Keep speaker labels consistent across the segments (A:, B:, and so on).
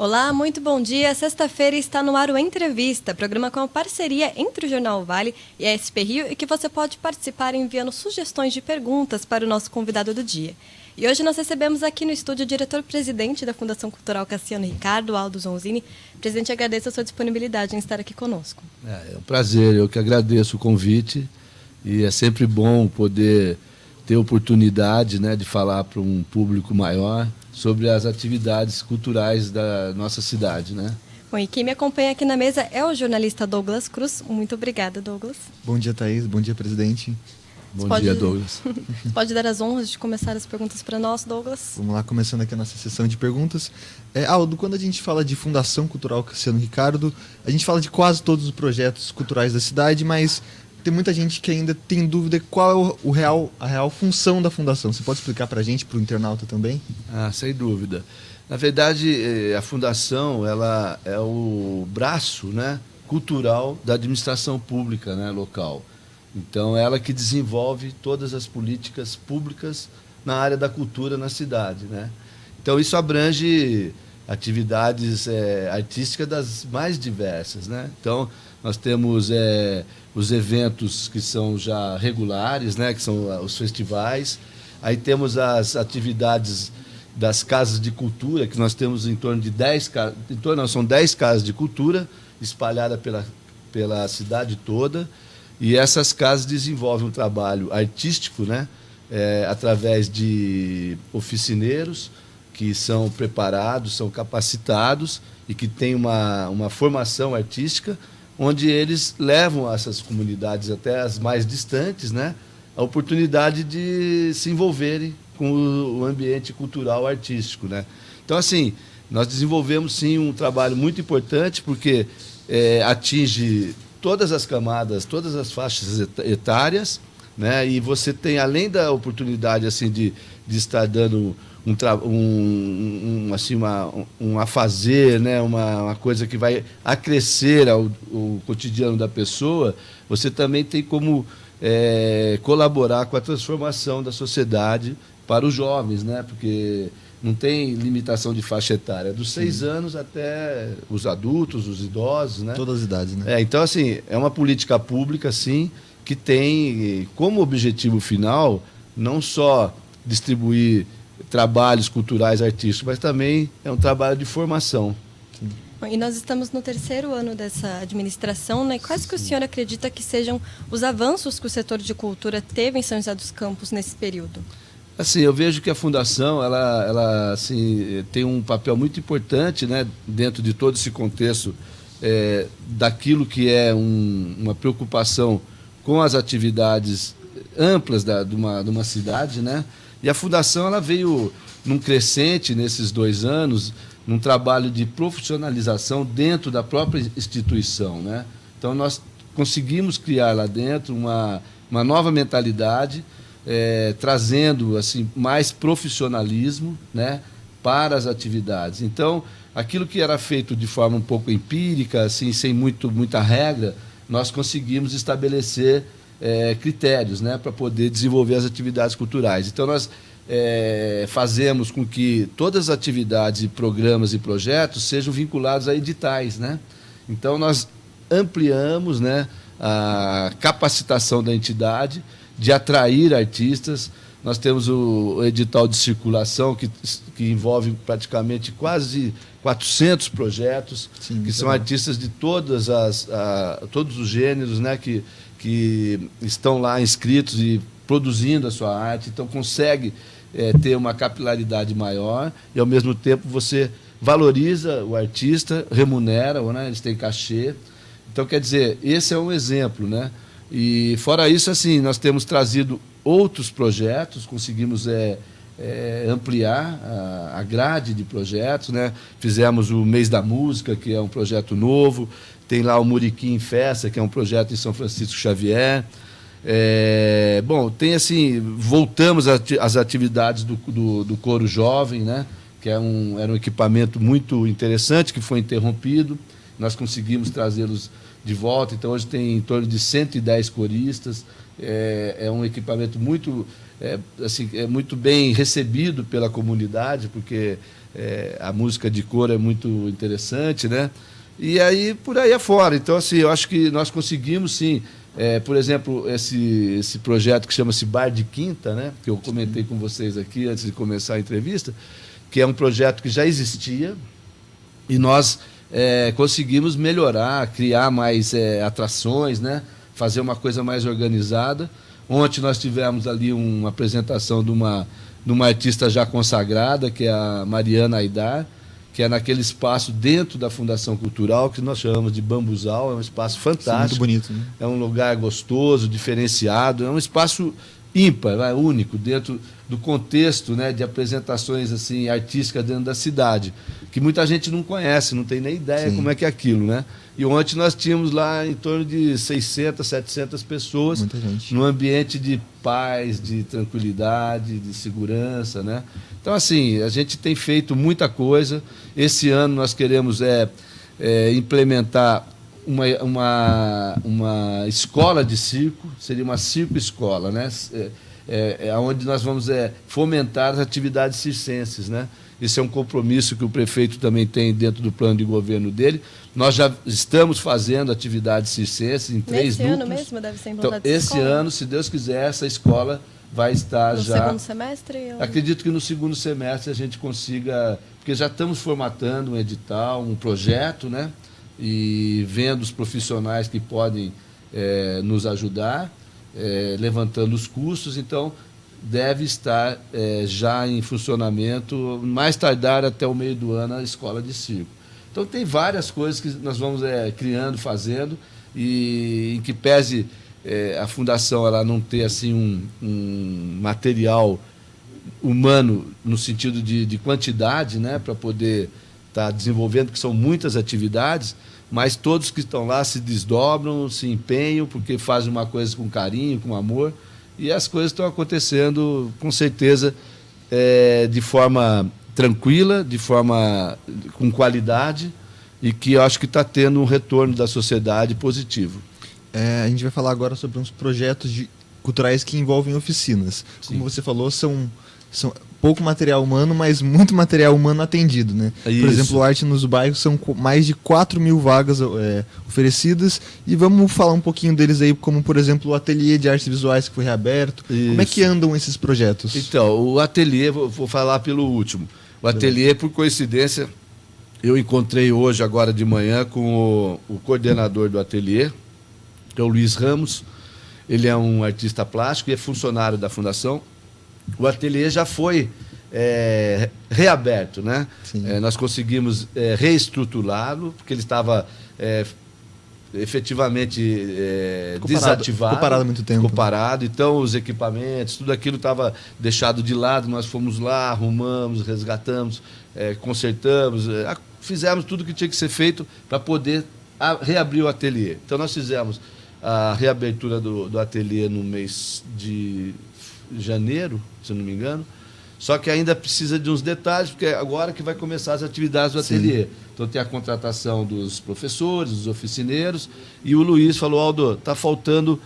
A: Olá, muito bom dia. Sexta-feira está no ar o Entrevista, programa com a parceria entre o Jornal Vale e a SP Rio e que você pode participar enviando sugestões de perguntas para o nosso convidado do dia. E hoje nós recebemos aqui no estúdio o diretor-presidente da Fundação Cultural Cassiano Ricardo, Aldo Zonzini. Presidente, agradeço a sua disponibilidade em estar aqui conosco.
B: É um prazer, eu que agradeço o convite e é sempre bom poder ter oportunidade, né, de falar para um público maior sobre as atividades culturais da nossa cidade, né?
A: Bom, e quem me acompanha aqui na mesa é o jornalista Douglas Cruz. Muito obrigada, Douglas.
C: Bom dia, Thaís. Bom dia, presidente.
B: Bom dia, Douglas.
A: Pode dar as honras de começar as perguntas para nós, Douglas?
C: Vamos lá, começando aqui a nossa sessão de perguntas. Aldo, quando a gente fala de Fundação Cultural Cassiano Ricardo, a gente fala de quase todos os projetos culturais da cidade, mas tem muita gente que ainda tem dúvida qual é a real função da Fundação. Você pode explicar para a gente, para o internauta também?
B: Sem dúvida. Na verdade, a Fundação ela é o braço, né, cultural da administração pública, né, local. Então, ela que desenvolve todas as políticas públicas na área da cultura na cidade, né? Então, isso abrange atividades artísticas das mais diversas, né? Então, nós temos os eventos que são já regulares, né? Que são os festivais. Aí temos as atividades das casas de cultura, que nós temos em torno de 10 são 10 casas de cultura espalhadas pela cidade toda. E essas casas desenvolvem um trabalho artístico, né? Através de oficineiros que são preparados, são capacitados e que têm uma formação artística, onde eles levam essas comunidades até as mais distantes, né, a oportunidade de se envolverem com o ambiente cultural artístico, né? Então, assim, nós desenvolvemos, sim, um trabalho muito importante, porque atinge todas as camadas, todas as faixas etárias, né? E você tem, além da oportunidade assim de estar dando um afazer, né? Uma coisa que vai acrescer o cotidiano da pessoa, você também tem como colaborar com a transformação da sociedade para os jovens, né? Porque não tem limitação de faixa etária, dos 6 anos até os adultos, os idosos, né?
C: Todas as idades, né?
B: Então, assim, é uma política pública, sim, que tem como objetivo final não só distribuir trabalhos culturais, artísticos, mas também é um trabalho de formação.
A: Bom, e nós estamos no 3º ano dessa administração, né? Quais que o senhor acredita que sejam os avanços que o setor de cultura teve em São José dos Campos nesse período?
B: Assim, eu vejo que a Fundação ela assim, tem um papel muito importante, né, dentro de todo esse contexto daquilo que é uma preocupação com as atividades amplas de uma cidade, né? E a Fundação ela veio num crescente nesses 2 anos, num trabalho de profissionalização dentro da própria instituição, né? Então, nós conseguimos criar lá dentro uma nova mentalidade, trazendo assim mais profissionalismo, né, para as atividades. Então, aquilo que era feito de forma um pouco empírica, assim, sem muita regra, nós conseguimos estabelecer critérios, né, para poder desenvolver as atividades culturais. Então, nós fazemos com que todas as atividades, programas e projetos sejam vinculados a editais, né? Então, nós ampliamos, né, a capacitação da entidade de atrair artistas. Nós temos o edital de circulação, que envolve praticamente quase 400 projetos, sim, que são artistas de todos os gêneros, né, que estão lá inscritos e produzindo a sua arte. Então, consegue ter uma capilaridade maior e, ao mesmo tempo, você valoriza o artista, remunera, né, eles têm cachê. Então, quer dizer, esse é um exemplo, né? E, fora isso, assim, nós temos trazido outros projetos, conseguimos ampliar a grade de projetos, né? Fizemos o Mês da Música, que é um projeto novo, tem lá o Muriqui em Festa, que é um projeto em São Francisco Xavier. Bom, tem assim, voltamos às atividades do Coro Jovem, né? Que era um equipamento muito interessante, que foi interrompido. Nós conseguimos trazê-los de volta, então hoje tem em torno de 110 coristas, é um equipamento muito assim, é muito bem recebido pela comunidade, porque a música de coro é muito interessante, né? E aí, por aí afora. Então, assim, eu acho que nós conseguimos, sim, por exemplo, esse projeto que chama-se Bar de Quinta, né? Que eu comentei com vocês aqui antes de começar a entrevista, que é um projeto que já existia e nós conseguimos melhorar, criar mais atrações, né? Fazer uma coisa mais organizada. Ontem nós tivemos ali uma apresentação de uma artista já consagrada, que é a Mariana Aidar, que é naquele espaço dentro da Fundação Cultural, que nós chamamos de Bambuzal. É um espaço fantástico.
C: Sim, muito bonito, né?
B: É um lugar gostoso, diferenciado, é um espaço ímpar, único, dentro do contexto, né, de apresentações assim, artísticas dentro da cidade, que muita gente não conhece, não tem nem ideia como é que é aquilo, né? E ontem nós tínhamos lá em torno de 600, 700 pessoas, num ambiente de paz, de tranquilidade, de segurança, né? Então, assim, a gente tem feito muita coisa. Esse ano nós queremos implementar uma escola de circo, seria uma circo-escola, né? Onde nós vamos fomentar as atividades circenses, né? Esse é um compromisso que o prefeito também tem dentro do plano de governo dele. Nós já estamos fazendo atividades circenses em 3 núcleos.
A: Esse ano mesmo deve ser implantada
B: então, esse ano, se Deus quiser, essa escola vai estar
A: no
B: já...
A: segundo semestre?
B: Acredito que no segundo semestre a gente consiga... Porque já estamos formatando um edital, um projeto, né? E vendo os profissionais que podem nos ajudar, levantando os custos. Então, deve estar já em funcionamento, mais tardar até o meio do ano, a escola de circo. Então, tem várias coisas que nós vamos criando, fazendo, e em que pese a Fundação ela não ter assim, um material humano no sentido de quantidade, né, para poder estar desenvolvendo, que são muitas atividades, mas todos que estão lá se desdobram, se empenham, porque fazem uma coisa com carinho, com amor, e as coisas estão acontecendo, com certeza, de forma tranquila, de forma com qualidade, e que eu acho que está tendo um retorno da sociedade positivo.
C: A gente vai falar agora sobre uns projetos culturais que envolvem oficinas.
B: Sim.
C: Como você falou, são pouco material humano, mas muito material humano atendido, né?
B: Isso.
C: Por exemplo, Arte nos Bairros são mais de 4.000 vagas oferecidas, e vamos falar um pouquinho deles aí, como por exemplo o Ateliê de Artes Visuais que foi reaberto.
B: Isso.
C: Como é que andam esses projetos?
B: Então, o Ateliê, vou falar pelo último. O Ateliê, por coincidência, eu encontrei hoje, agora de manhã, com o coordenador do Ateliê, que é o Luiz Ramos. Ele é um artista plástico e é funcionário da Fundação. O Ateliê já foi reaberto, né? Nós conseguimos reestruturá-lo, porque ele estava efetivamente desativado.
C: Ficou parado há muito tempo.
B: Ficou parado, então os equipamentos, tudo aquilo estava deixado de lado. Nós fomos lá, arrumamos, resgatamos, consertamos, fizemos tudo que tinha que ser feito para poder reabrir o Ateliê. Então nós fizemos a reabertura do Ateliê no mês de janeiro, se não me engano, só que ainda precisa de uns detalhes, porque é agora que vai começar as atividades do Ateliê. Então tem a contratação dos professores, dos oficineiros, e o Luiz falou: Aldo, está faltando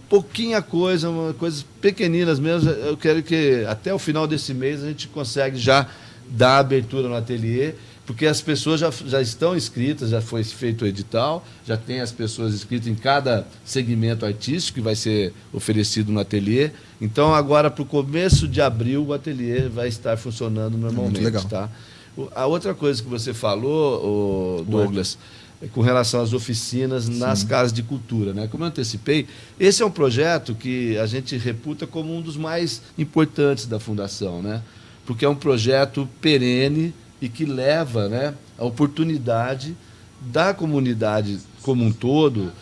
B: pouquinha coisa, coisas pequeninas mesmo. Eu quero que até o final desse mês a gente consegue já dar abertura no Ateliê, porque as pessoas já estão inscritas, já foi feito o edital, já tem as pessoas inscritas em cada segmento artístico que vai ser oferecido no Ateliê. Então, agora, para o começo de abril, o Ateliê vai estar funcionando normalmente.
C: Muito legal.
B: Tá? A outra coisa que você falou, Douglas, com relação às oficinas nas casas de cultura, né? Como eu antecipei, esse é um projeto que a gente reputa como um dos mais importantes da Fundação, né? Porque é um projeto perene e que leva, né, a oportunidade da comunidade como um todo,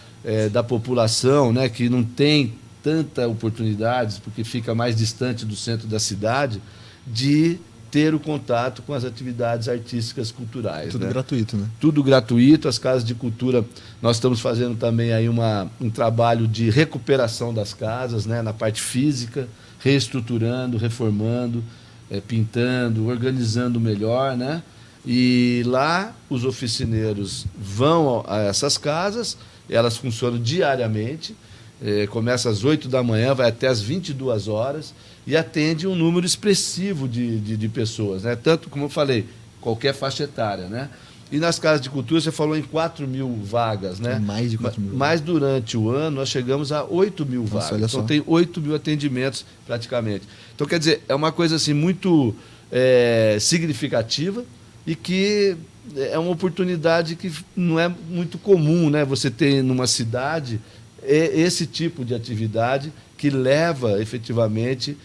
B: da população, né, que não tem tanta oportunidades, porque fica mais distante do centro da cidade, de ter o contato com as atividades artísticas culturais.
C: Tudo
B: né?
C: gratuito, né?
B: Tudo gratuito. As casas de cultura, nós estamos fazendo também aí um trabalho de recuperação das casas, né, na parte física, reestruturando, reformando, pintando, organizando melhor, né? E lá os oficineiros vão a essas casas, elas funcionam diariamente, começa às 8 da manhã, vai até às 22 horas e atende um número expressivo de pessoas, né? Tanto, como eu falei, qualquer faixa etária, né? E nas casas de cultura, você falou em 4 mil vagas, né?
C: Mais de 4 mil.
B: Mas durante o ano, nós chegamos a 8 mil vagas.
C: Olha
B: então,
C: só.
B: tem 8 mil atendimentos, praticamente. Então, quer dizer, é uma coisa assim, muito significativa e que é uma oportunidade que não é muito comum, né? Você ter numa cidade esse tipo de atividade que leva, efetivamente,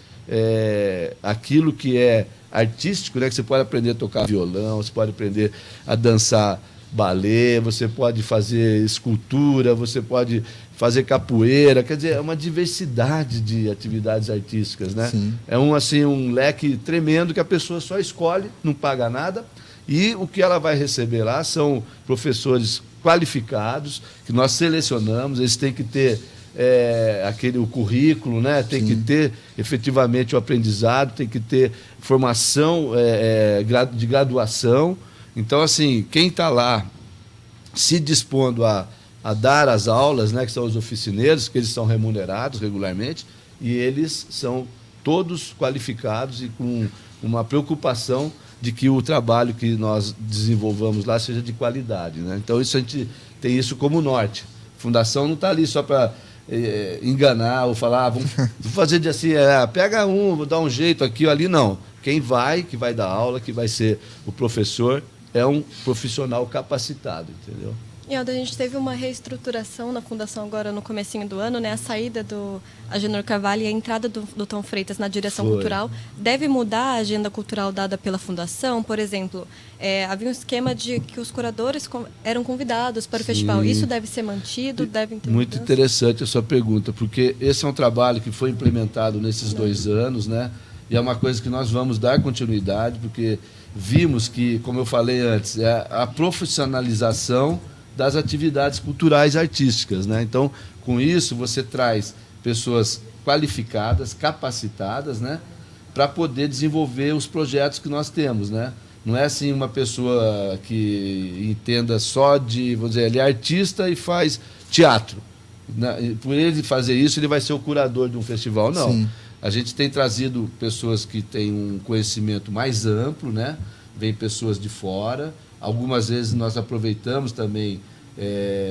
B: aquilo que é artístico, né? Que você pode aprender a tocar violão, você pode aprender a dançar balé, você pode fazer escultura, você pode fazer capoeira, quer dizer, é uma diversidade de atividades artísticas, né?
C: Sim.
B: É um leque tremendo que a pessoa só escolhe, não paga nada, e o que ela vai receber lá são professores qualificados, que nós selecionamos, eles têm que ter o currículo, né? Tem que ter efetivamente o aprendizado, tem que ter formação de graduação. Então, assim, quem está lá se dispondo a dar as aulas, né, que são os oficineiros, que eles são remunerados regularmente, e eles são todos qualificados e com uma preocupação de que o trabalho que nós desenvolvamos lá seja de qualidade, né? Então, isso a gente tem isso como norte. A Fundação não está ali só para enganar ou falar, vamos fazer de assim, pega vou dar um jeito aqui ou ali, não. Quem que vai dar aula, que vai ser o professor, é um profissional capacitado, entendeu?
A: E Aldo, a gente teve uma reestruturação na Fundação agora no comecinho do ano, né? A saída do Agenor Carvalho e a entrada do Tom Freitas na direção cultural. Deve mudar a agenda cultural dada pela Fundação? Por exemplo, havia um esquema de que os curadores eram convidados para o festival. Isso deve ser mantido? Deve ter
B: Muito
A: mudança?
B: interessante a sua pergunta, porque esse é um trabalho que foi implementado nesses 2 anos, né? E é uma coisa que nós vamos dar continuidade, porque vimos que, como eu falei antes, é a profissionalização das atividades culturais e artísticas, né? Então, com isso, você traz pessoas qualificadas, capacitadas, né? Para poder desenvolver os projetos que nós temos, né? Não é assim uma pessoa que entenda só vamos dizer, ele é artista e faz teatro. Por ele fazer isso, ele vai ser o curador de um festival, não.
C: Sim.
B: A gente tem trazido pessoas que têm um conhecimento mais amplo, né? Vem pessoas de fora. Algumas vezes nós aproveitamos também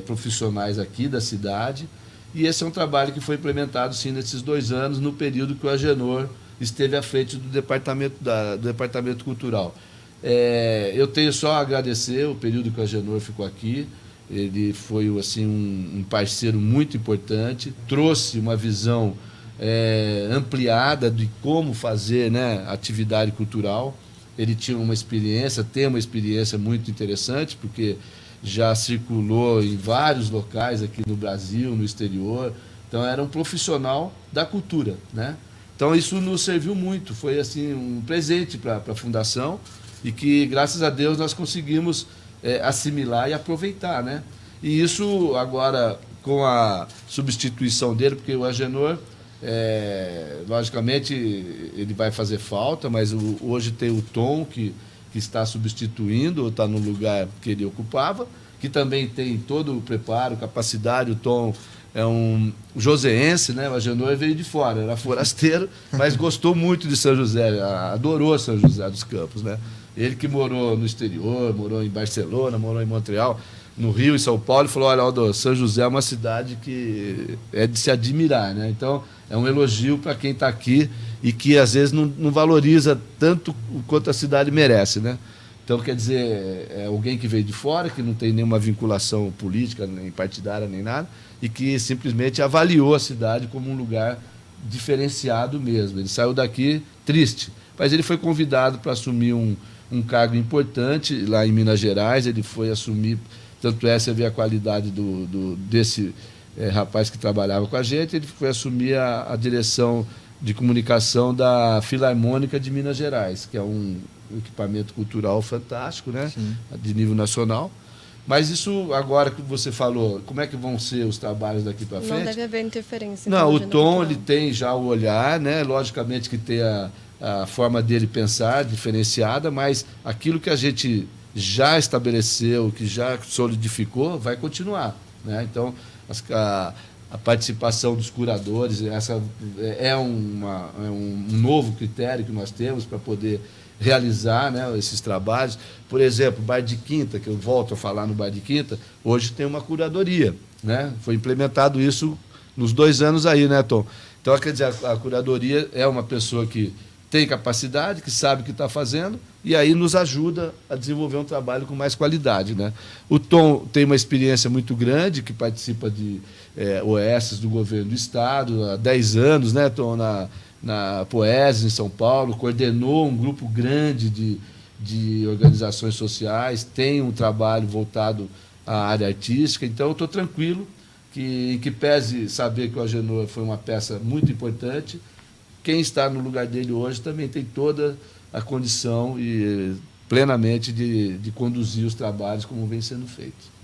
B: profissionais aqui da cidade. E esse é um trabalho que foi implementado, sim, nesses 2 anos, no período que o Agenor esteve à frente do departamento cultural. Eu tenho só a agradecer o período que o Agenor ficou aqui. Ele foi assim, um parceiro muito importante, trouxe uma visão ampliada de como fazer, né, atividade cultural. Ele tinha tem uma experiência muito interessante, porque já circulou em vários locais aqui no Brasil, no exterior. Então, era um profissional da cultura, né? Então, isso nos serviu muito. Foi assim, um presente para a Fundação e que, graças a Deus, nós conseguimos assimilar e aproveitar, né? E isso, agora, com a substituição dele, porque o Agenor, logicamente, ele vai fazer falta, mas hoje tem o Tom, que está substituindo, ou está no lugar que ele ocupava, que também tem todo o preparo, capacidade. O Tom é um joseense, né? O Agenor veio de fora, era forasteiro, mas gostou muito de São José, adorou São José dos Campos, né? Ele que morou no exterior, morou em Barcelona, morou em Montreal, no Rio e São Paulo, e falou: olha, Aldo, São José é uma cidade que é de se admirar, né? Então, é um elogio para quem está aqui e que, às vezes, não valoriza tanto quanto a cidade merece, né? Então, quer dizer, é alguém que veio de fora, que não tem nenhuma vinculação política, nem partidária, nem nada, e que simplesmente avaliou a cidade como um lugar diferenciado mesmo. Ele saiu daqui triste, mas ele foi convidado para assumir um cargo importante lá em Minas Gerais. Ele foi assumir, tanto você vê a qualidade desse rapaz que trabalhava com a gente. Ele foi assumir a direção de comunicação da Filarmônica de Minas Gerais, que é um equipamento cultural fantástico, né? De nível nacional. Mas isso, agora que você falou, como é que vão ser os trabalhos daqui para frente?
A: Não deve haver interferência.
B: Não, o Tom, ele tem já o olhar, né? Logicamente que tem a forma dele pensar diferenciada, mas aquilo que a gente já estabeleceu, que já solidificou, vai continuar, né? Então, a participação dos curadores. Essa é um novo critério que nós temos para poder realizar, né, esses trabalhos. Por exemplo, o Bar de Quinta, que eu volto a falar no Bar de Quinta, hoje tem uma curadoria, né? Foi implementado isso nos 2 anos aí, né, Tom? Então, quer dizer, a curadoria é uma pessoa que tem capacidade, que sabe o que está fazendo, e aí nos ajuda a desenvolver um trabalho com mais qualidade, né? O Tom tem uma experiência muito grande, que participa de OS do governo do Estado há 10 anos, né, Tom, na Poeses, em São Paulo, coordenou um grupo grande de organizações sociais, tem um trabalho voltado à área artística, então eu estou tranquilo que pese saber que o Agenor foi uma peça muito importante, quem está no lugar dele hoje também tem toda a condição e plenamente de conduzir os trabalhos como vem sendo feito.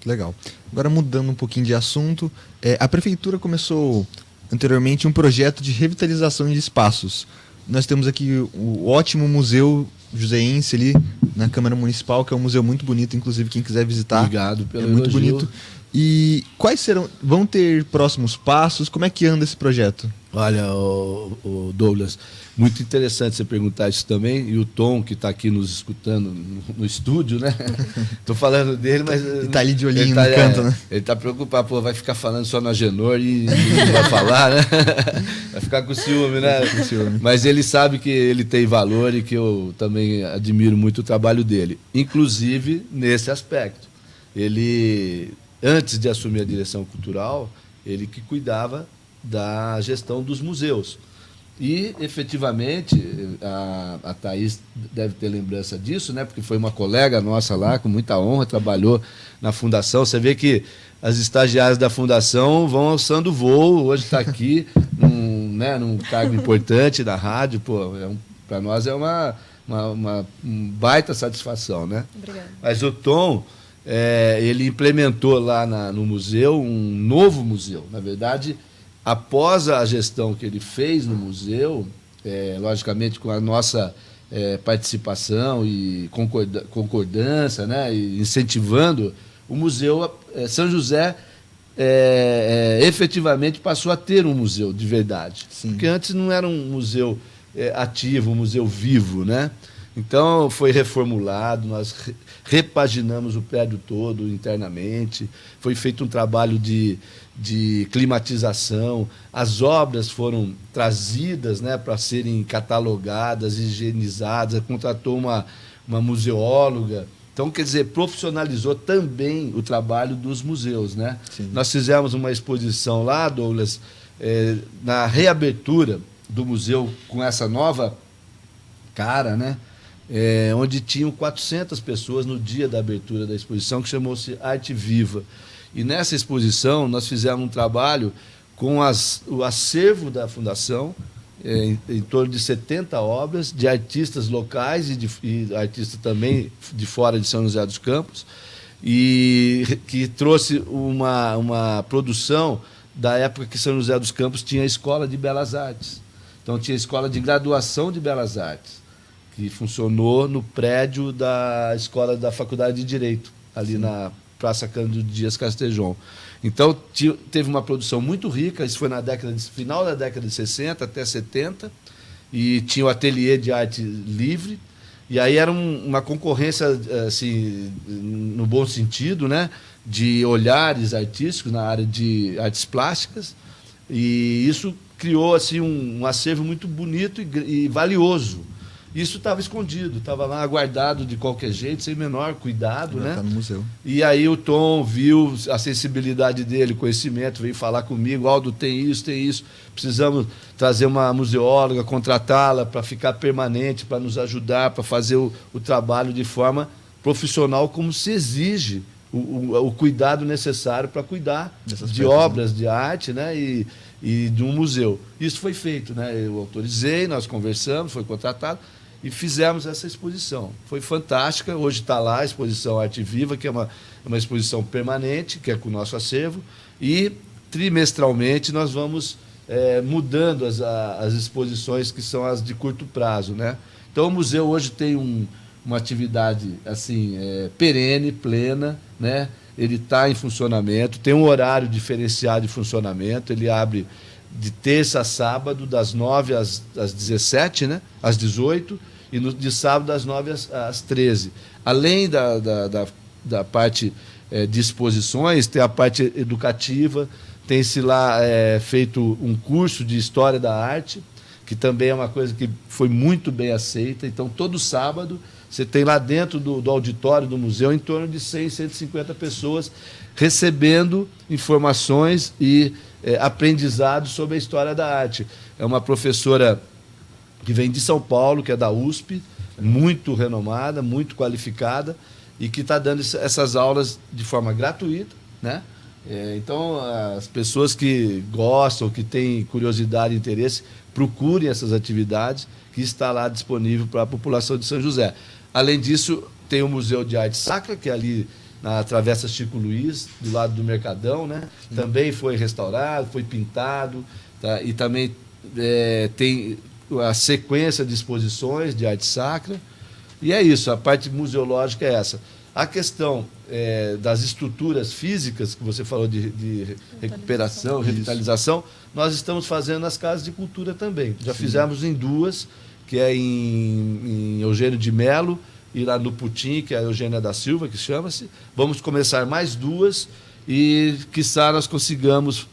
C: Legal. Agora, mudando um pouquinho de assunto, a Prefeitura começou anteriormente um projeto de revitalização de espaços. Nós temos aqui o ótimo Museu Joseense ali na Câmara Municipal, que é um museu muito bonito, inclusive quem quiser visitar.
B: Obrigado pelo
C: muito
B: elogio.
C: bonito. E quais vão ter próximos passos? Como é que anda esse projeto?
B: Olha, o Douglas, muito interessante você perguntar isso também, e o Tom, que está aqui nos escutando no estúdio, né? Estou falando dele, mas...
C: Ele está ali de olhinho no canto, né?
B: Ele está preocupado, pô, vai ficar falando só na Agenor e não vai falar, né? Vai ficar com ciúme, né? Mas ele sabe que ele tem valor e que eu também admiro muito o trabalho dele, inclusive nesse aspecto. Ele, antes de assumir a direção cultural, ele que cuidava da gestão dos museus. E, efetivamente, a Thaís deve ter lembrança disso, né? Porque foi uma colega nossa lá, com muita honra, trabalhou na Fundação. Você vê que as estagiárias da Fundação vão alçando voo, hoje está aqui, num cargo importante da rádio. Para nós é uma baita satisfação, né?
A: Obrigada.
B: Mas o Tom, ele implementou lá no museu um novo museu. Na verdade, após a gestão que ele fez no museu, logicamente com a nossa participação e concordância, né, e incentivando, o museu São José efetivamente passou a ter um museu de verdade. Sim. Porque antes não era um museu ativo, um museu vivo, né? Então foi reformulado, nós repaginamos o prédio todo internamente, foi feito um trabalho de climatização, as obras foram trazidas, né, para serem catalogadas, higienizadas, contratou uma museóloga. Então, quer dizer, profissionalizou também o trabalho dos museus, né? Sim. Nós fizemos uma exposição lá, Douglas, na reabertura do museu com essa nova cara, né? Onde tinham 400 pessoas no dia da abertura da exposição, que chamou-se Arte Viva. E nessa exposição nós fizemos um trabalho com o acervo da Fundação, em torno de 70 obras de artistas locais e artistas também de fora de São José dos Campos, e que trouxe uma produção da época que São José dos Campos tinha a Escola de Belas Artes. Então tinha a Escola de Graduação de Belas Artes, que funcionou no prédio da escola da Faculdade de Direito, ali na Praça Cândido Dias Castejon. Então, teve uma produção muito rica, isso foi final da década de 60 até 70, e tinha o ateliê de arte livre, e aí era uma concorrência, assim, no bom sentido, né, de olhares artísticos na área de artes plásticas, e isso criou assim, um acervo muito bonito e valioso. Isso estava escondido, estava lá guardado de qualquer jeito, sem menor cuidado, né?
C: Tá no museu.
B: E aí o Tom viu a sensibilidade dele, conhecimento, veio falar comigo, Aldo, tem isso, precisamos trazer uma museóloga, contratá-la para ficar permanente, para nos ajudar, para fazer o trabalho de forma profissional, como se exige o cuidado necessário para cuidar de obras de arte, né? E de um museu. Isso foi feito, né? Eu autorizei, nós conversamos, foi contratado, e fizemos essa exposição. Foi fantástica, hoje está lá a exposição Arte Viva, que é uma exposição permanente, que é com o nosso acervo, e trimestralmente nós vamos mudando as exposições que são as de curto prazo, né? Então o museu hoje tem uma atividade assim, perene, plena, né? ele está em funcionamento, tem um horário diferenciado de funcionamento, ele abre de terça a sábado, das 9 às 17, né? Às 18, e de sábado das 9 às 13. Além da parte de exposições, tem a parte educativa, tem-se lá feito um curso de História da Arte, que também é uma coisa que foi muito bem aceita. Então, todo sábado, você tem lá dentro do auditório do museu em torno de 100, 150 pessoas recebendo informações e aprendizados sobre a história da arte. É uma professora que vem de São Paulo, que é da USP, muito renomada, muito qualificada, e que está dando essas aulas de forma gratuita, né? Então, as pessoas que gostam, que têm curiosidade e interesse, procurem essas atividades que está lá disponível para a população de São José. Além disso, tem o Museu de Arte Sacra, que é ali na Travessa Chico Luiz, do lado do Mercadão, né? Também foi restaurado, foi pintado, tá? E também tem a sequência de exposições de arte sacra. E é isso, a parte museológica é essa. A questão das estruturas físicas, que você falou de recuperação, revitalização, nós estamos fazendo nas casas de cultura também. Já fizemos em duas, que é em Eugênio de Melo e lá no Putim, que é a Eugênia da Silva, que chama-se. Vamos começar mais duas e, quiçá, nós consigamos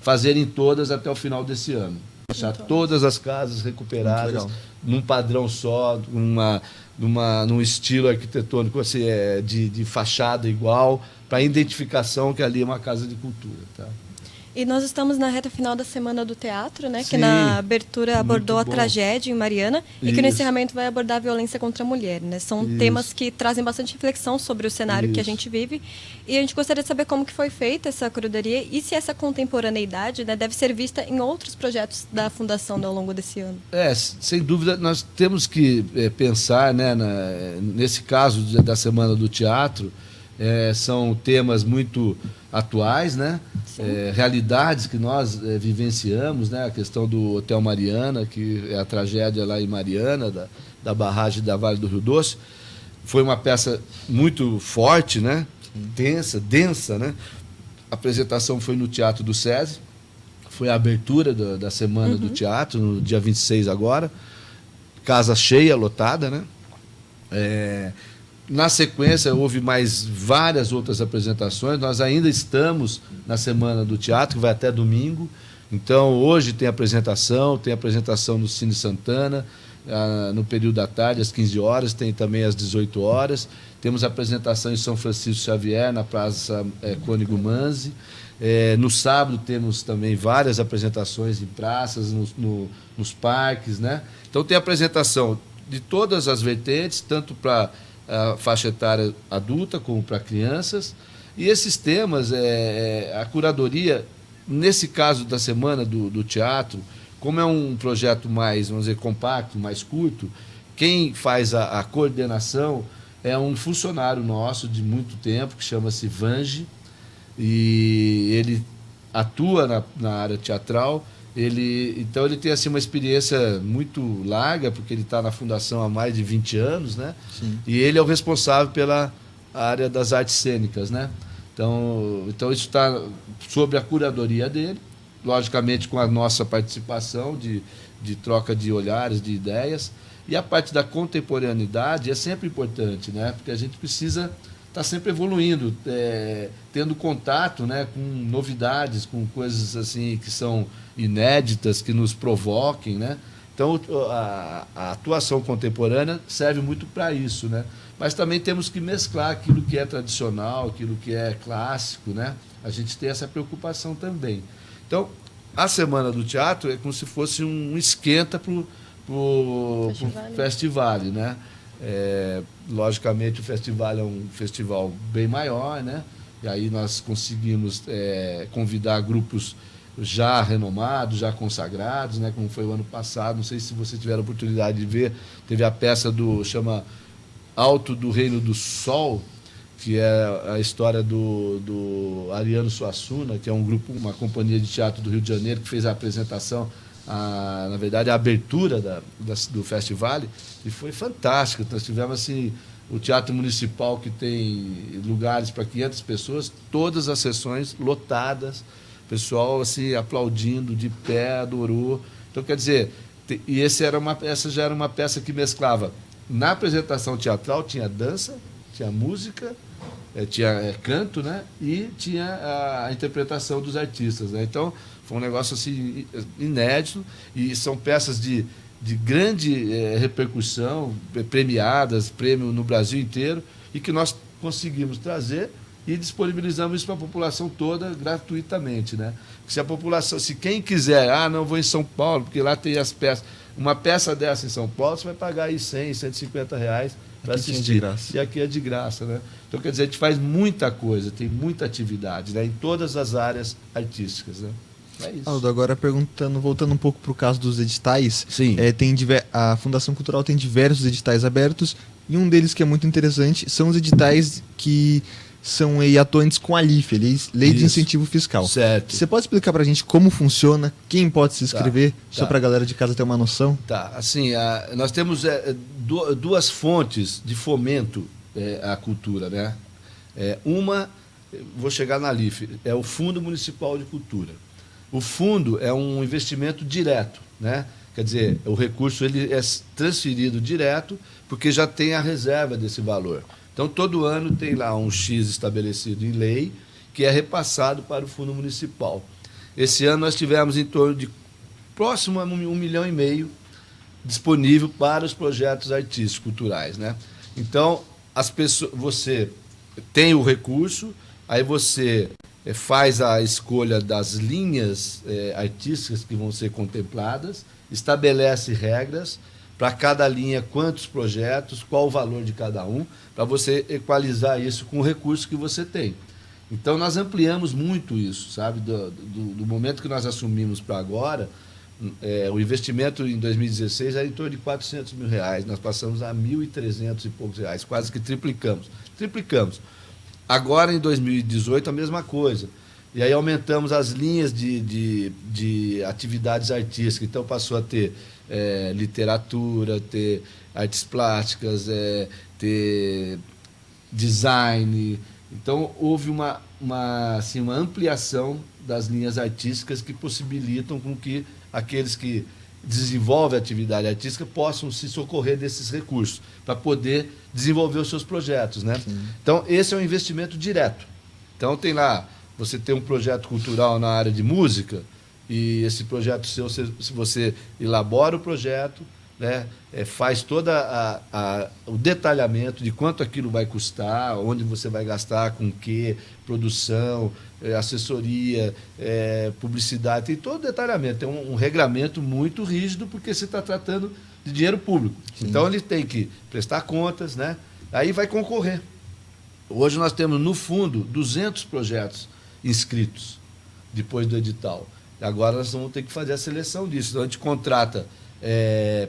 B: fazer em todas até o final desse ano. Deixar todas as casas recuperadas num padrão só, num estilo arquitetônico assim, de fachada igual, para identificação que ali é uma casa de cultura. Tá?
A: E nós estamos na reta final da Semana do Teatro, né?
B: Sim,
A: que na abertura abordou a
B: bom.
A: tragédia em Mariana e que no encerramento vai abordar a violência contra a mulher. Né? São temas que trazem bastante reflexão sobre o cenário que a gente vive. E a gente gostaria de saber como que foi feita essa curadoria e se essa contemporaneidade, né, deve ser vista em outros projetos da Fundação, né, ao longo desse ano.
B: Sem dúvida, nós temos que pensar, né, nesse caso da Semana do Teatro, são temas muito atuais, né? Realidades que nós vivenciamos, né? A questão do Hotel Mariana, que é a tragédia lá em Mariana, da barragem da Vale do Rio Doce. Foi uma peça muito forte, né? Densa, né? A apresentação foi no Teatro do SESI, foi a abertura da Semana do Teatro, no dia 26 agora, casa cheia, lotada, né? Na sequência, houve mais várias outras apresentações. Nós ainda estamos na Semana do Teatro, que vai até domingo. Então, hoje tem apresentação no Cine Santana, no período da tarde, às 15 horas, tem também às 18 horas. Temos apresentação em São Francisco Xavier, na Praça Cônigo Manzi. No sábado, temos também várias apresentações em praças, nos parques, né? Então, tem apresentação de todas as vertentes, tanto para a faixa etária adulta como para crianças. E esses temas, a curadoria, nesse caso da Semana do Teatro, como é um projeto mais, vamos dizer, compacto, mais curto, quem faz a coordenação é um funcionário nosso de muito tempo, que chama-se Vange, e ele atua na área teatral. Então ele tem assim, uma experiência muito larga, porque ele está na Fundação há mais de 20 anos, né?
C: Sim.
B: E ele é o responsável pela área das artes cênicas, né? Então isso está sobre a curadoria dele, logicamente com a nossa participação de troca de olhares, de ideias. E a parte da contemporaneidade é sempre importante, né? Porque a gente precisa estar sempre evoluindo, tendo contato, né, com novidades, com coisas assim que são inéditas, que nos provoquem, né? Então, a atuação contemporânea serve muito para isso, né? Mas também temos que mesclar aquilo que é tradicional, aquilo que é clássico, né? A gente tem essa preocupação também. Então, a Semana do Teatro é como se fosse um esquenta para o festival, né? Logicamente, o festival é um festival bem maior, né? E aí nós conseguimos convidar grupos já renomados, já consagrados, né? Como foi o ano passado. Não sei se você tiver a oportunidade de ver, teve a peça chama Alto do Reino do Sol, que é a história do Ariano Suassuna, que é um grupo, uma companhia de teatro do Rio de Janeiro, que fez a apresentação, na verdade, a abertura do festival, e foi fantástico. Nós tivemos assim, o Teatro Municipal, que tem lugares para 500 pessoas, todas as sessões lotadas, pessoal assim, aplaudindo, de pé, adorou. Então, quer dizer, essa já era uma peça que mesclava. Na apresentação teatral tinha dança, tinha música, tinha canto, né? E tinha a interpretação dos artistas, né? Então, foi um negócio assim, inédito, e são peças de grande repercussão, premiadas, prêmio no Brasil inteiro, e que nós conseguimos trazer e disponibilizamos isso para a população toda gratuitamente, né? Se a população, se quem quiser, não vou em São Paulo, porque lá tem as peças, uma peça dessa em São Paulo, você vai pagar aí 100, 150 reais para assistir.
C: De graça.
B: E aqui é de graça, né? Então, quer dizer, a gente faz muita coisa, tem muita atividade, né? Em todas as áreas artísticas, né? É isso.
C: Aldo, agora voltando um pouco para o caso dos editais.
B: Sim.
C: A Fundação Cultural tem diversos editais abertos, e um deles que é muito interessante são os editais que são atuantes com a LIFE, Lei de Incentivo Fiscal.
B: Certo.
C: Você pode explicar para a gente como funciona, quem pode se inscrever, só para a galera de casa ter uma noção?
B: Tá, assim, nós temos duas fontes de fomento à cultura, né? Uma, vou chegar na LIFE, é o Fundo Municipal de Cultura. O fundo é um investimento direto, né? Quer dizer, o recurso ele é transferido direto porque já tem a reserva desse valor. Então, todo ano tem lá um X estabelecido em lei que é repassado para o fundo municipal. Esse ano nós tivemos em torno de próximo a 1,5 milhão disponível para os projetos artísticos culturais, né? Então, você tem o recurso, aí você faz a escolha das linhas artísticas que vão ser contempladas, estabelece regras para cada linha, quantos projetos, qual o valor de cada um, para você equalizar isso com o recurso que você tem. Então, nós ampliamos muito isso, sabe? Do momento que nós assumimos para agora, o investimento em 2016 era em torno de R$400 mil, nós passamos a R$1.300 e poucos reais, quase que triplicamos. Agora, em 2018, a mesma coisa. E aí aumentamos as linhas de atividades artísticas. Então, passou a ter literatura, ter artes plásticas, ter design. Então, houve uma ampliação das linhas artísticas que possibilitam com que aqueles que desenvolvem a atividade artística possam se socorrer desses recursos para poder desenvolver os seus projetos, né? Então, esse é um investimento direto. Então, tem lá, você tem um projeto cultural na área de música, e esse projeto seu, se você elabora o projeto, né, faz todo o detalhamento de quanto aquilo vai custar, onde você vai gastar, com que, produção, assessoria, publicidade, tem todo o detalhamento, tem um regramento muito rígido, porque você está tratando de dinheiro público. Sim. Então, ele tem que prestar contas, né? Aí vai concorrer. Hoje nós temos, no fundo, 200 projetos inscritos depois do edital. Agora nós vamos ter que fazer a seleção disso. Então, a gente contrata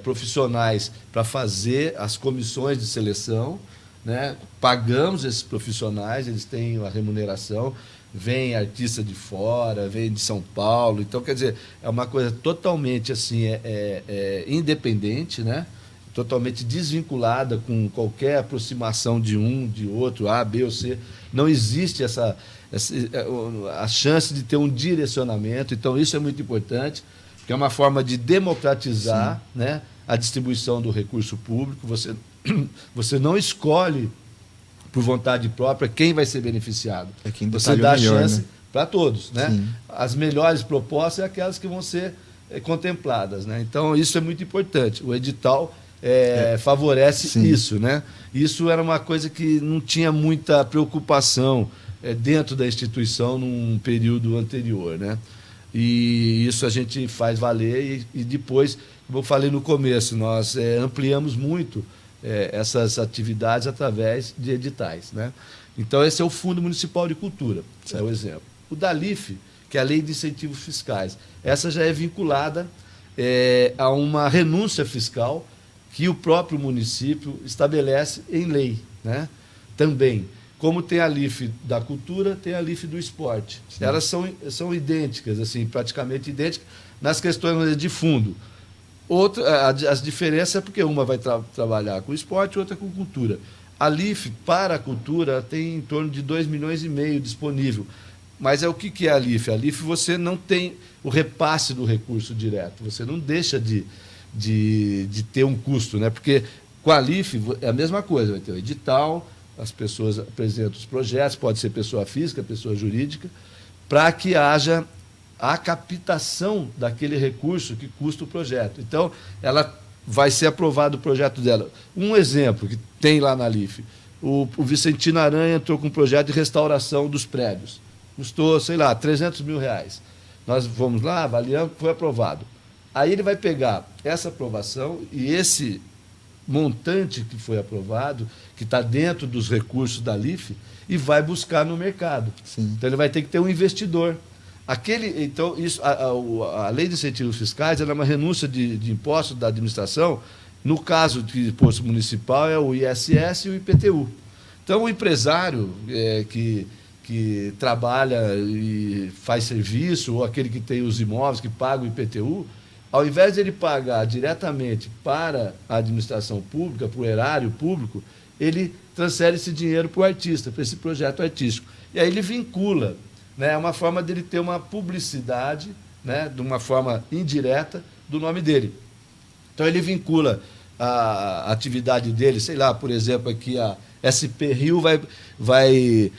B: profissionais para fazer as comissões de seleção, né? Pagamos esses profissionais, eles têm a remuneração, vem artista de fora, vem de São Paulo. Então, quer dizer, é uma coisa totalmente assim, independente, né? Totalmente desvinculada com qualquer aproximação de um, de outro, A, B ou C. Não existe a chance de ter um direcionamento. Então, isso é muito importante, que é uma forma de democratizar, né, a distribuição do recurso público. Você não escolhe, por vontade própria, quem vai ser beneficiado. Você dá melhor, chance, né, para todos, né? Sim. As melhores propostas são aquelas que vão ser contempladas, né? Então, isso é muito importante. O edital favorece isso, né? Isso era uma coisa que não tinha muita preocupação dentro da instituição num período anterior, né? E isso a gente faz valer e depois, como eu falei no começo, nós ampliamos muito essas atividades através de editais, né? Então, esse é o Fundo Municipal de Cultura, é o exemplo. O da LIFE, que é a Lei de Incentivos Fiscais, essa já é vinculada a uma renúncia fiscal que o próprio município estabelece em lei, né? Também, como tem a LIFE da cultura, tem a LIFE do esporte. Sim. Elas são idênticas, assim, praticamente idênticas, nas questões de fundo. As diferenças é porque uma vai trabalhar com esporte e outra com cultura. A LIF, para a cultura, tem em torno de 2,5 milhões disponível. Mas o que é a LIF? A LIF você não tem o repasse do recurso direto, você não deixa de ter um custo, né? Porque com a LIF é a mesma coisa, vai ter o edital, as pessoas apresentam os projetos, pode ser pessoa física, pessoa jurídica, para que haja a captação daquele recurso que custa o projeto. Então, ela vai ser aprovado o projeto dela. Um exemplo que tem lá na LIF, o Vicentino Aranha entrou com um projeto de restauração dos prédios. Custou, sei lá, R$300 mil. Nós fomos lá, avaliamos, foi aprovado. Aí ele vai pegar essa aprovação e esse montante que foi aprovado, que está dentro dos recursos da LIF, e vai buscar no mercado.
C: Sim.
B: Então, ele vai ter que ter um investidor. Então, a lei de incentivos fiscais ela é uma renúncia de impostos da administração. No caso de imposto municipal, é o ISS e o IPTU. Então, o empresário que trabalha e faz serviço, ou aquele que tem os imóveis, que paga o IPTU, ao invés de ele pagar diretamente para a administração pública, para o erário público, ele transfere esse dinheiro para o artista, para esse projeto artístico. E aí ele vincula. Né, é uma forma dele ter uma publicidade, né, de uma forma indireta, do nome dele. Então, ele vincula a atividade dele, sei lá, por exemplo, aqui a SP Rio vai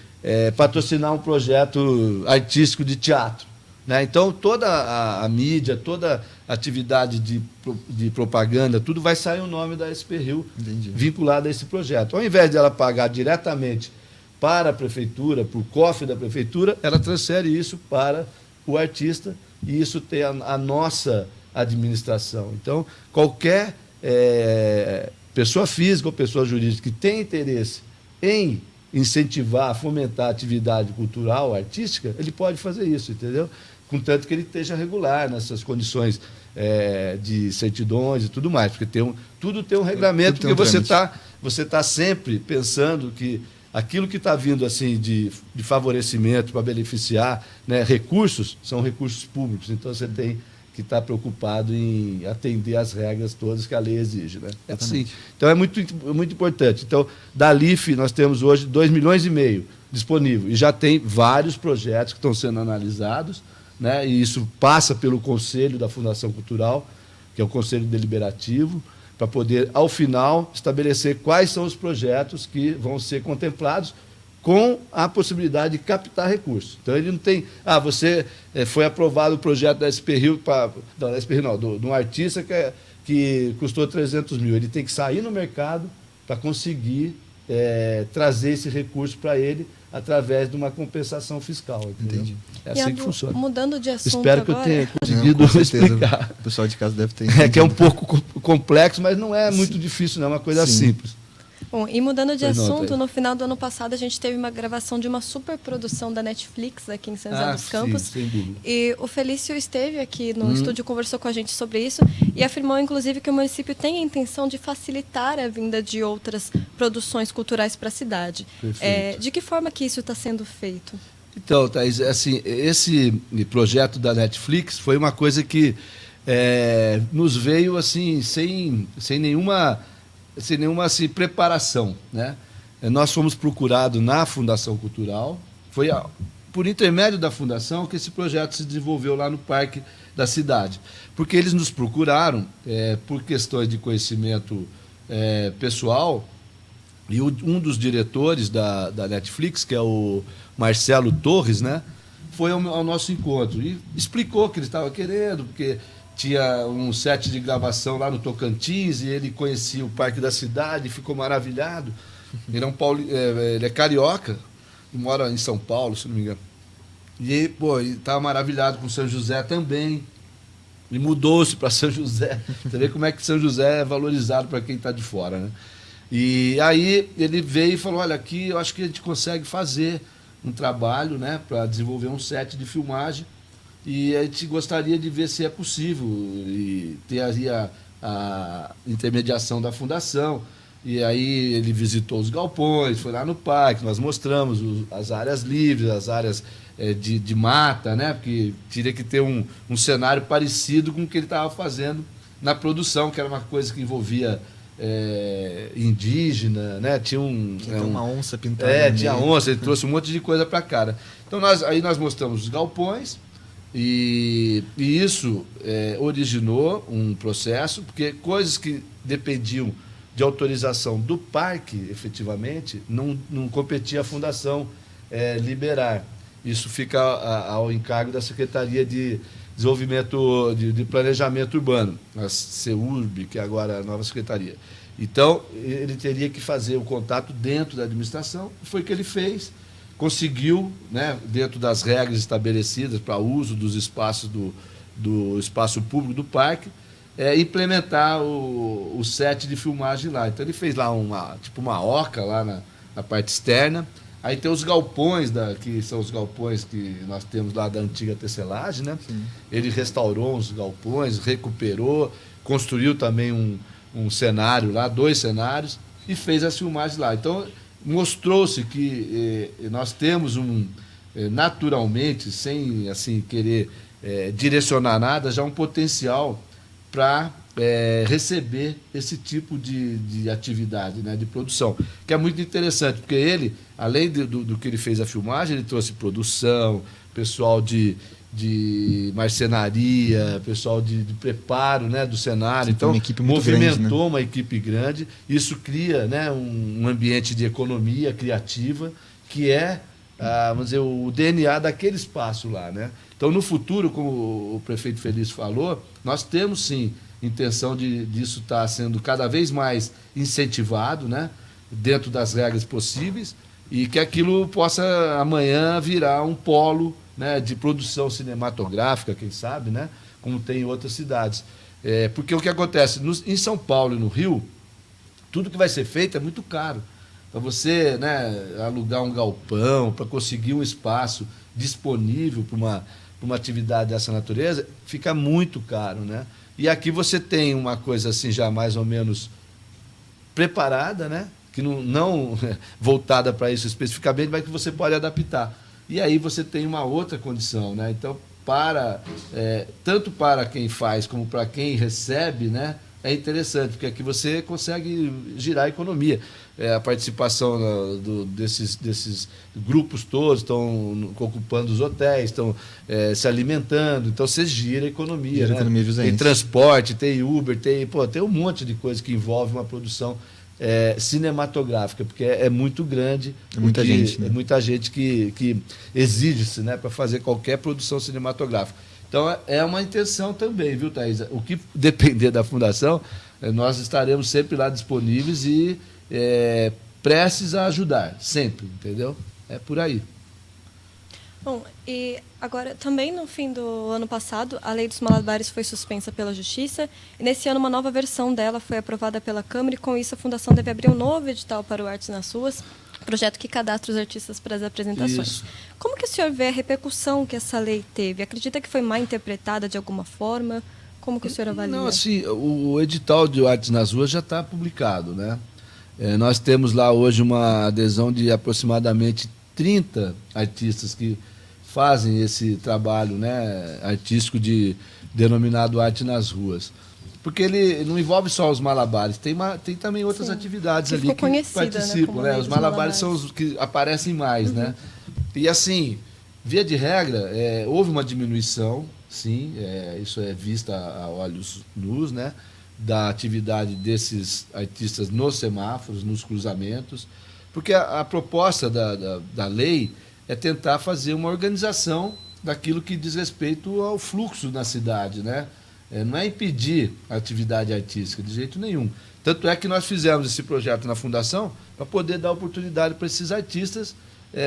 B: patrocinar um projeto artístico de teatro. Né? Então, toda a mídia, toda a atividade de propaganda, tudo vai sair o nome da SP Rio vinculado a esse projeto. Ao invés de ela pagar diretamente para a prefeitura, para o cofre da prefeitura, ela transfere isso para o artista e isso tem a nossa administração. Então, qualquer pessoa física ou pessoa jurídica que tem interesse em incentivar, fomentar a atividade cultural, artística, ele pode fazer isso, entendeu? Contanto que ele esteja regular nessas condições de certidões e tudo mais, porque tudo tem um regulamento, porque você tá sempre pensando que aquilo que está vindo assim de favorecimento para beneficiar, né, recursos, são recursos públicos. Então, você tem que estar preocupado em atender às regras todas que a lei exige. Né? Assim. Então, é muito importante. Então, da LIF, nós temos hoje 2,5 milhões disponível. E já tem vários projetos que estão sendo analisados, né, e isso passa pelo Conselho da Fundação Cultural, que é o Conselho Deliberativo, para poder, ao final, estabelecer quais são os projetos que vão ser contemplados com a possibilidade de captar recursos. Então, ele não tem... foi aprovado o projeto da SP Rio, de um artista que custou R$300 mil. Ele tem que sair no mercado para conseguir trazer esse recurso para ele através de uma compensação fiscal. Entendeu?
C: Entendi.
B: É assim que funciona.
A: Mudando de assunto
B: Espero que eu tenha conseguido explicar.
C: O pessoal de casa deve ter entendido.
B: Que é um pouco complexo, mas não é muito difícil, não é uma coisa simples.
A: Bom, e mudando de assunto, no final do ano passado a gente teve uma gravação de uma superprodução da Netflix aqui em São José dos Campos.
B: Sim, sem dúvida.
A: E o Felício esteve aqui no estúdio, conversou com a gente sobre isso e afirmou, inclusive, que o município tem a intenção de facilitar a vinda de outras produções culturais para a cidade. De que forma que isso está sendo feito? Então, Thaís, assim, esse projeto da Netflix foi uma coisa que nos veio assim, sem nenhuma assim, preparação. Né? Nós fomos procurados na Fundação Cultural, foi por intermédio da Fundação que esse projeto se desenvolveu lá no Parque da Cidade, porque eles nos procuraram por questões de conhecimento pessoal, e um dos diretores da Netflix, que é o Marcelo Torres, né, foi ao nosso encontro e explicou que ele estava querendo, porque tinha um set de gravação lá no Tocantins e ele conhecia o Parque da Cidade e ficou maravilhado. Ele ele é carioca e mora em São Paulo, se não me engano. E, estava maravilhado com São José também. E mudou-se para São José. Você vê como é que São José é valorizado para quem está de fora, né? E aí ele veio e falou, olha, aqui eu acho que a gente consegue fazer um trabalho, né, para desenvolver um set de filmagem. E a gente gostaria de ver se é possível e ter aí a intermediação da fundação. E aí ele visitou os galpões, foi lá no parque, nós mostramos as áreas livres, as áreas de mata, né? Porque teria que ter um cenário parecido com o que ele estava fazendo na produção, que era uma coisa que envolvia
B: indígena, né? Tinha
C: uma onça pintada.
B: Tinha onça, ele trouxe um monte de coisa para cá. Então aí nós mostramos os galpões e isso originou um processo, porque coisas que dependiam de autorização do parque, efetivamente, não competia a fundação liberar. Isso fica ao encargo da Secretaria de Desenvolvimento de Planejamento Urbano, a CEURB, que é agora a nova secretaria. Então, ele teria que fazer o contato dentro da administração, foi o que ele fez, conseguiu, né, dentro das regras estabelecidas para uso dos espaços do espaço público do parque, implementar o set de filmagem lá. Então, ele fez lá uma oca lá na parte externa. Aí tem os galpões, que são os galpões que nós temos lá da antiga tecelagem, né? Sim. Ele restaurou os galpões, recuperou, construiu também um cenário lá, 2 cenários, e fez as filmagens lá. Então, mostrou-se que nós temos naturalmente, sem assim querer direcionar nada, já um potencial para receber esse tipo de atividade, né, de produção, que é muito interessante, porque ele, além do que ele fez a filmagem, ele trouxe produção, pessoal de marcenaria, pessoal de preparo, né, do cenário. Então,
C: uma equipe
B: muito movimentou grande, né?
C: Uma
B: equipe grande. Isso cria, né, um ambiente de economia criativa, que vamos dizer, o DNA daquele espaço lá, né? Então, no futuro, como o prefeito Felício falou, nós temos, sim, intenção disso estar sendo cada vez mais incentivado, né, dentro das regras possíveis, e que aquilo possa amanhã virar um polo, né, de produção cinematográfica, quem sabe, né, como tem em outras cidades. Porque o que acontece? Em São Paulo e no Rio, tudo que vai ser feito é muito caro. Para você, né, alugar um galpão, para conseguir um espaço disponível para uma atividade dessa natureza, fica muito caro, né? E aqui você tem uma coisa assim já mais ou menos preparada, né? Que não voltada para isso especificamente, mas que você pode adaptar. E aí você tem uma outra condição, né? Então, tanto para quem faz como para quem recebe, né, é interessante, porque aqui você consegue girar a economia. A participação desses grupos todos estão ocupando os hotéis, estão se alimentando, então você gira a economia.
C: Gira, né? Economia
B: Tem transporte, tem Uber, tem um monte de coisa que envolve uma produção cinematográfica, porque é muito grande.
C: É muita gente, né?
B: É muita gente que exige-se, né, para fazer qualquer produção cinematográfica. Então, é uma intenção também, viu, Thaís? O que depender da Fundação, nós estaremos sempre lá disponíveis e prestes a ajudar, sempre, entendeu? É por aí.
A: Bom, e agora, também no fim do ano passado, a Lei dos Malabares foi suspensa pela Justiça, e nesse ano uma nova versão dela foi aprovada pela Câmara, e com isso a Fundação deve abrir um novo edital para o Artes nas Ruas, projeto que cadastra os artistas para as apresentações.
B: Isso.
A: Como que o senhor vê a repercussão que essa lei teve? Acredita que foi mal interpretada de alguma forma? Como que o senhor avalia?
B: Não, assim, o edital de Artes nas Ruas já está publicado, né? Nós temos lá hoje uma adesão de aproximadamente 30 artistas que fazem esse trabalho, né, artístico denominado Arte nas Ruas. Porque ele não envolve só os malabares, tem também outras atividades ali que participam, né? Os malabares são os que aparecem mais, né? E assim, via de regra, houve uma diminuição, sim, isso é vista a olhos nus, né, da atividade desses artistas nos semáforos, nos cruzamentos, porque a proposta da lei é tentar fazer uma organização daquilo que diz respeito ao fluxo na cidade, né? Não é impedir a atividade artística, de jeito nenhum. Tanto é que nós fizemos esse projeto na Fundação para poder dar oportunidade para esses artistas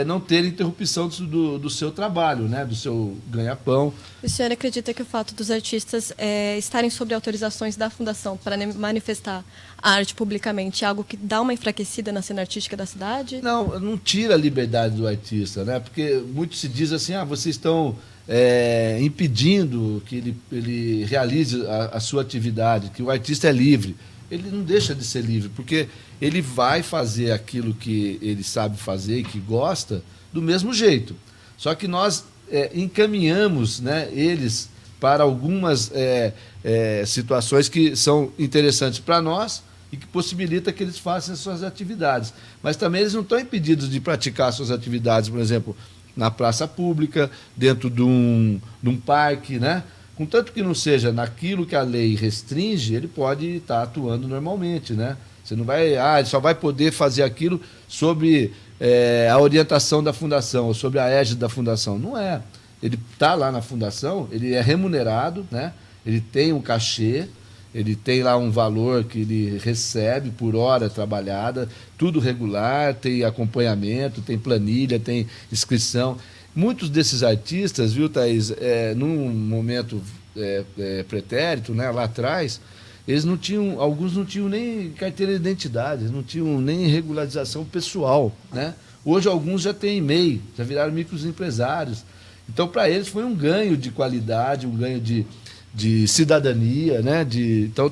B: não terem interrupção do seu trabalho, né? Do seu ganha-pão.
A: O senhor acredita que o fato dos artistas estarem sob autorizações da Fundação para manifestar a arte publicamente é algo que dá uma enfraquecida na cena artística da cidade?
B: Não tira a liberdade do artista, né? Porque muito se diz assim, vocês estão impedindo que ele realize a sua atividade, que o artista é livre. Ele não deixa de ser livre, porque ele vai fazer aquilo que ele sabe fazer e que gosta do mesmo jeito. Só que nós encaminhamos, né, eles para algumas situações que são interessantes para nós e que possibilita que eles façam as suas atividades. Mas também eles não estão impedidos de praticar suas atividades, por exemplo, na praça pública, dentro de um parque, né? Contanto que não seja naquilo que a lei restringe, ele pode estar atuando normalmente, né? Você não vai, ele só vai poder fazer aquilo sob a orientação da fundação, ou sobre a égide da fundação. Não é. Ele está lá na fundação, ele é remunerado, né? Ele tem um cachê, ele tem lá um valor que ele recebe por hora trabalhada, tudo regular, tem acompanhamento, tem planilha, tem inscrição. Muitos desses artistas, viu, Thaís, num momento pretérito, né, lá atrás, eles não tinham, alguns não tinham nem carteira de identidade, não tinham nem regularização pessoal, né? Hoje alguns já têm MEI, já viraram microempresários. Então, para eles foi um ganho de qualidade, um ganho de cidadania, né? Então,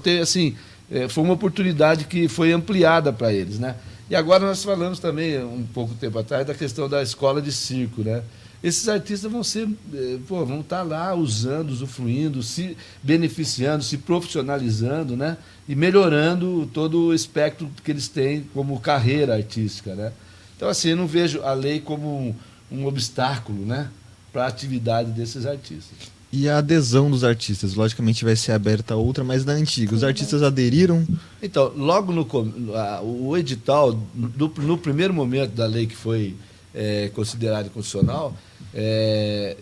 B: foi uma oportunidade que foi ampliada para eles, né? E agora nós falamos também, um pouco tempo atrás, da questão da escola de circo, né? Esses artistas vão estar lá usando, usufruindo, se beneficiando, se profissionalizando, né? E melhorando todo o espectro que eles têm como carreira artística, né? Então, assim, eu não vejo a lei como um obstáculo, né, para a atividade desses artistas.
C: E a adesão dos artistas? Logicamente vai ser aberta a outra, mas na antiga. Os artistas aderiram?
B: Então, logo o edital, no primeiro momento da lei que foi considerado constitucional,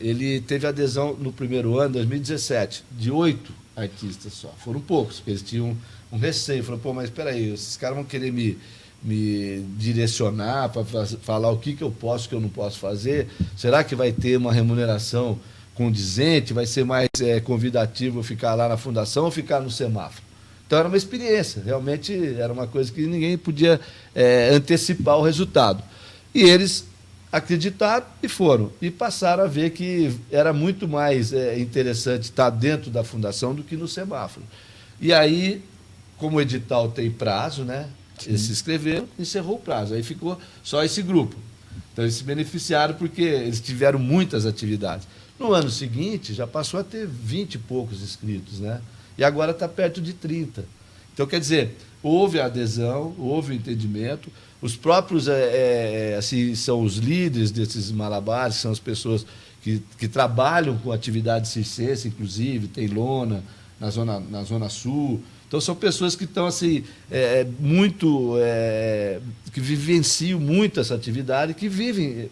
B: ele teve adesão no primeiro ano, 2017, de 8 artistas só. Foram poucos, porque eles tinham um receio. Falaram, pô, mas espera aí, esses caras vão querer me direcionar para falar o que eu posso, o que eu não posso fazer? Será que vai ter uma remuneração condizente? Vai ser mais convidativo ficar lá na fundação ou ficar no semáforo? Então era uma experiência, realmente era uma coisa que ninguém podia antecipar o resultado. E eles acreditaram e foram, e passaram a ver que era muito mais interessante estar dentro da fundação do que no semáforo. E aí, como o edital tem prazo, né? Eles se inscreveram, encerrou o prazo. Aí ficou só esse grupo. Então, eles se beneficiaram porque eles tiveram muitas atividades. No ano seguinte, já passou a ter 20 e poucos inscritos, né? E agora está perto de 30. Então, quer dizer, houve adesão, houve entendimento. Os próprios assim, são os líderes desses malabares, são as pessoas que trabalham com atividade circense, inclusive, tem lona na Zona Sul. Então, são pessoas que estão assim, que vivenciam muito essa atividade, que vivem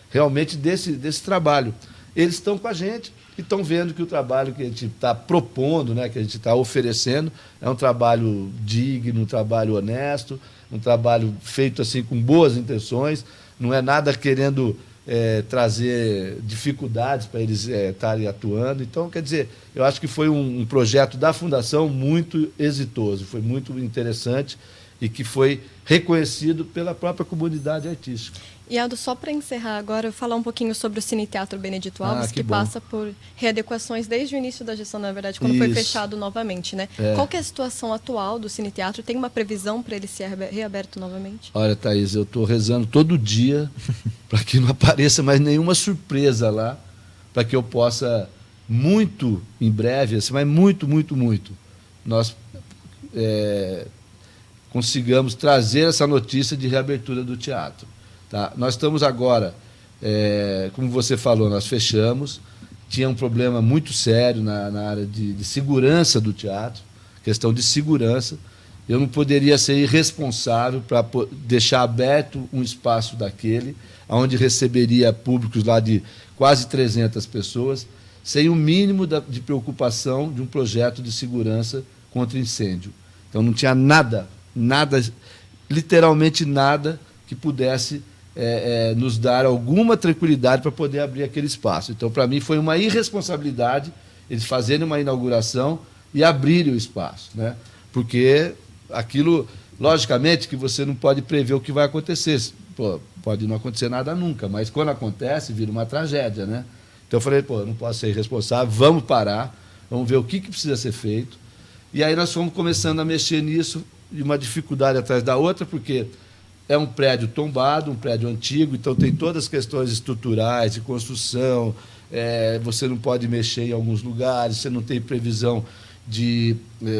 B: realmente desse trabalho. Eles estão com a gente e estão vendo que o trabalho que a gente está propondo, né, que a gente está oferecendo, é um trabalho digno, um trabalho honesto, um trabalho feito assim com boas intenções, não é nada querendo trazer dificuldades para eles estarem atuando. Então, quer dizer, eu acho que foi um projeto da Fundação muito exitoso, foi muito interessante e que foi reconhecido pela própria comunidade artística.
A: E, Aldo, só para encerrar agora, falar um pouquinho sobre o Cine Teatro Benedito Alves, que passa por readequações desde o início da gestão, na verdade, quando foi fechado novamente, né? Qual que é a situação atual do Cine Teatro? Tem uma previsão para ele ser reaberto novamente?
B: Olha, Thaís, eu estou rezando todo dia para que não apareça mais nenhuma surpresa lá, para que eu possa, muito em breve, assim, mas muito, muito, muito, nós consigamos trazer essa notícia de reabertura do teatro. Tá? Nós estamos agora, como você falou, nós fechamos, tinha um problema muito sério na área de segurança do teatro, questão de segurança. Eu não poderia ser irresponsável para deixar aberto um espaço daquele, onde receberia públicos lá de quase 300 pessoas, sem o mínimo de preocupação de um projeto de segurança contra incêndio. Então não tinha nada, literalmente nada, que pudesse nos dar alguma tranquilidade para poder abrir aquele espaço. Então, para mim, foi uma irresponsabilidade eles fazerem uma inauguração e abrirem o espaço, né? Porque aquilo, logicamente, que você não pode prever o que vai acontecer. Pô, pode não acontecer nada nunca, mas quando acontece, vira uma tragédia, né? Então, eu falei, eu não posso ser irresponsável, vamos parar, vamos ver o que precisa ser feito. E aí nós fomos começando a mexer nisso, de uma dificuldade atrás da outra, porque é um prédio tombado, um prédio antigo, então tem todas as questões estruturais, de construção, você não pode mexer em alguns lugares, você não tem previsão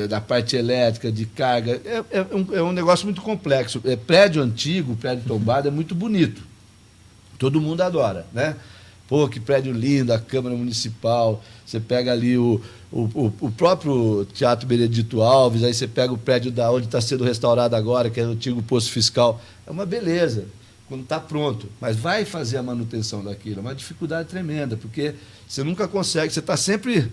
B: da parte elétrica, de carga. É um negócio muito complexo. Prédio antigo, prédio tombado, é muito bonito. Todo mundo adora, né? Pô, que prédio lindo, a Câmara Municipal. Você pega ali o próprio Teatro Benedito Alves, aí você pega o prédio da onde está sendo restaurado agora, que é o antigo posto fiscal. É uma beleza quando está pronto, mas vai fazer a manutenção daquilo. É uma dificuldade tremenda, porque você nunca consegue, você está sempre,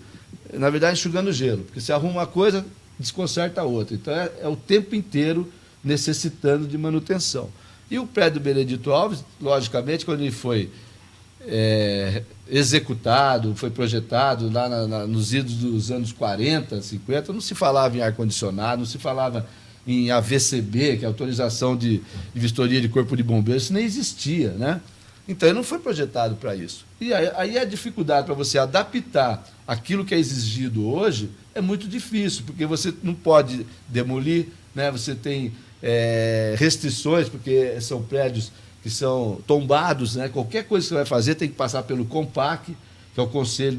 B: na verdade, enxugando gelo, porque você arruma uma coisa, desconcerta a outra. Então, é o tempo inteiro necessitando de manutenção. E o prédio do Benedito Alves, logicamente, quando ele foi executado, foi projetado lá nos idos dos anos 40, 50, não se falava em ar-condicionado, não se falava em AVCB, que é Autorização de Vistoria de Corpo de Bombeiros, isso nem existia, né? Então, ele não foi projetado para isso. E aí a dificuldade para você adaptar aquilo que é exigido hoje é muito difícil, porque você não pode demolir, né? Você tem restrições, porque são prédios que são tombados, né? Qualquer coisa que você vai fazer tem que passar pelo CONPAC, que é o Conselho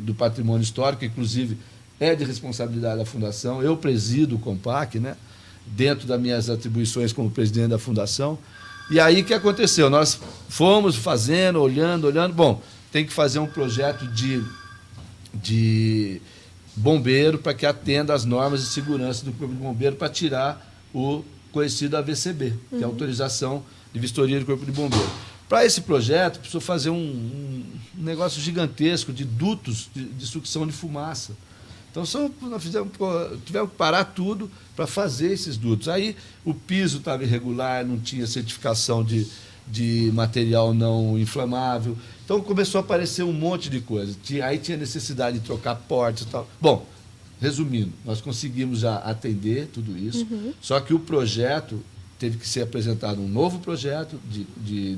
B: do Patrimônio Histórico, que inclusive é de responsabilidade da Fundação. Eu presido o CONPAC, né? Dentro das minhas atribuições como presidente da Fundação. E aí o que aconteceu? Nós fomos fazendo, olhando. Bom, tem que fazer um projeto de bombeiro para que atenda às normas de segurança do Corpo de Bombeiro para tirar o conhecido AVCB, que é a Autorização de Vistoria do Corpo de Bombeiro. Para esse projeto, precisou fazer um negócio gigantesco de dutos de sucção de fumaça. Então, nós tivemos que parar tudo para fazer esses dutos. Aí, o piso estava irregular, não tinha certificação de material não inflamável. Então, começou a aparecer um monte de coisa. Aí tinha necessidade de trocar portas e tal. Bom, resumindo, nós conseguimos já atender tudo isso, só que o projeto teve que ser apresentado um novo projeto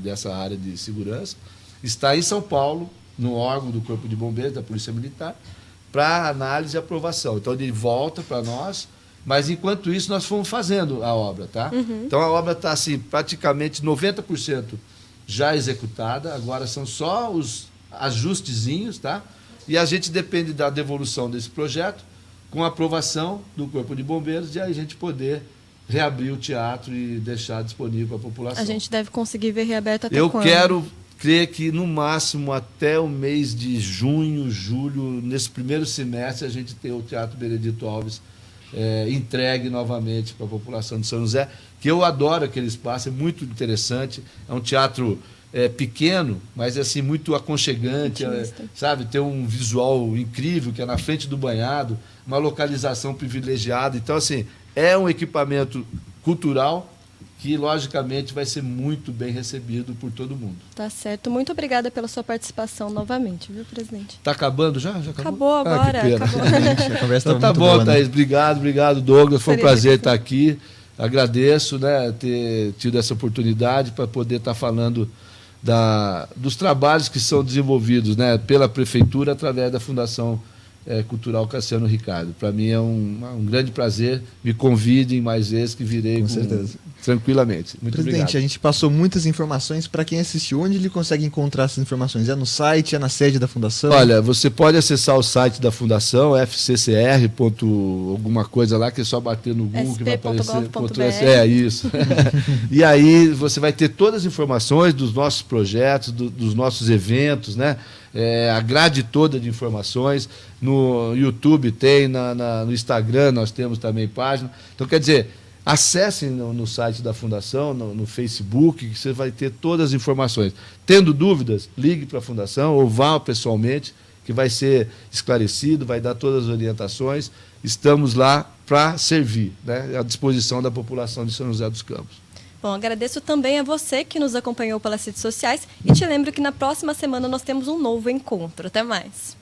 B: dessa área de segurança. Está em São Paulo, no órgão do Corpo de Bombeiros, da Polícia Militar, para análise e aprovação. Então, ele volta para nós, mas, enquanto isso, nós fomos fazendo a obra, tá? Então, a obra está, assim, praticamente 90% já executada, agora são só os ajustezinhos, tá? E a gente depende da devolução desse projeto, com a aprovação do Corpo de Bombeiros, e aí a gente poder reabrir o teatro e deixar disponível para a população.
A: A gente deve conseguir ver reaberto até
B: quando? Eu quero crer que, no máximo, até o mês de junho, julho, nesse primeiro semestre, a gente tem o Teatro Benedito Alves entregue novamente para a população de São José, que eu adoro aquele espaço, é muito interessante, é um teatro pequeno, mas assim, muito aconchegante, sabe? Tem um visual incrível, que é na frente do banhado, uma localização privilegiada. Então, assim, é um equipamento cultural que, logicamente, vai ser muito bem recebido por todo mundo.
A: Tá certo. Muito obrigada pela sua participação novamente, viu, presidente?
B: Está acabando já? Já
A: acabou agora. Que pena.
B: Acabou. A conversa então, tá bom, boa, Thaís. Né? Obrigado, Douglas. Foi um prazer estar aqui. Agradeço, né, ter tido essa oportunidade para poder estar falando dos trabalhos que são desenvolvidos, né, pela Prefeitura através da Fundação Cultural Cassiano Ricardo. Para mim é um grande prazer. Me convidem mais vezes, que virei
C: com certeza.
B: Tranquilamente. Muito
C: Presidente,
B: obrigado.
C: A gente passou muitas informações. Para quem assistiu, onde ele consegue encontrar essas informações? É no site, é na sede da Fundação?
B: Olha, você pode acessar o site da Fundação, fccr. alguma coisa lá, que é só bater no Google que vai aparecer. É isso. E aí você vai ter todas as informações dos nossos projetos, dos nossos eventos, né? A grade toda de informações. No YouTube tem, no Instagram nós temos também página. Então, quer dizer, acessem no site da Fundação, no Facebook, que você vai ter todas as informações. Tendo dúvidas, ligue para a Fundação ou vá pessoalmente, que vai ser esclarecido, vai dar todas as orientações. Estamos lá para servir, né, à disposição da população de São José dos Campos.
A: Bom, agradeço também a você que nos acompanhou pelas redes sociais e te lembro que na próxima semana nós temos um novo encontro. Até mais!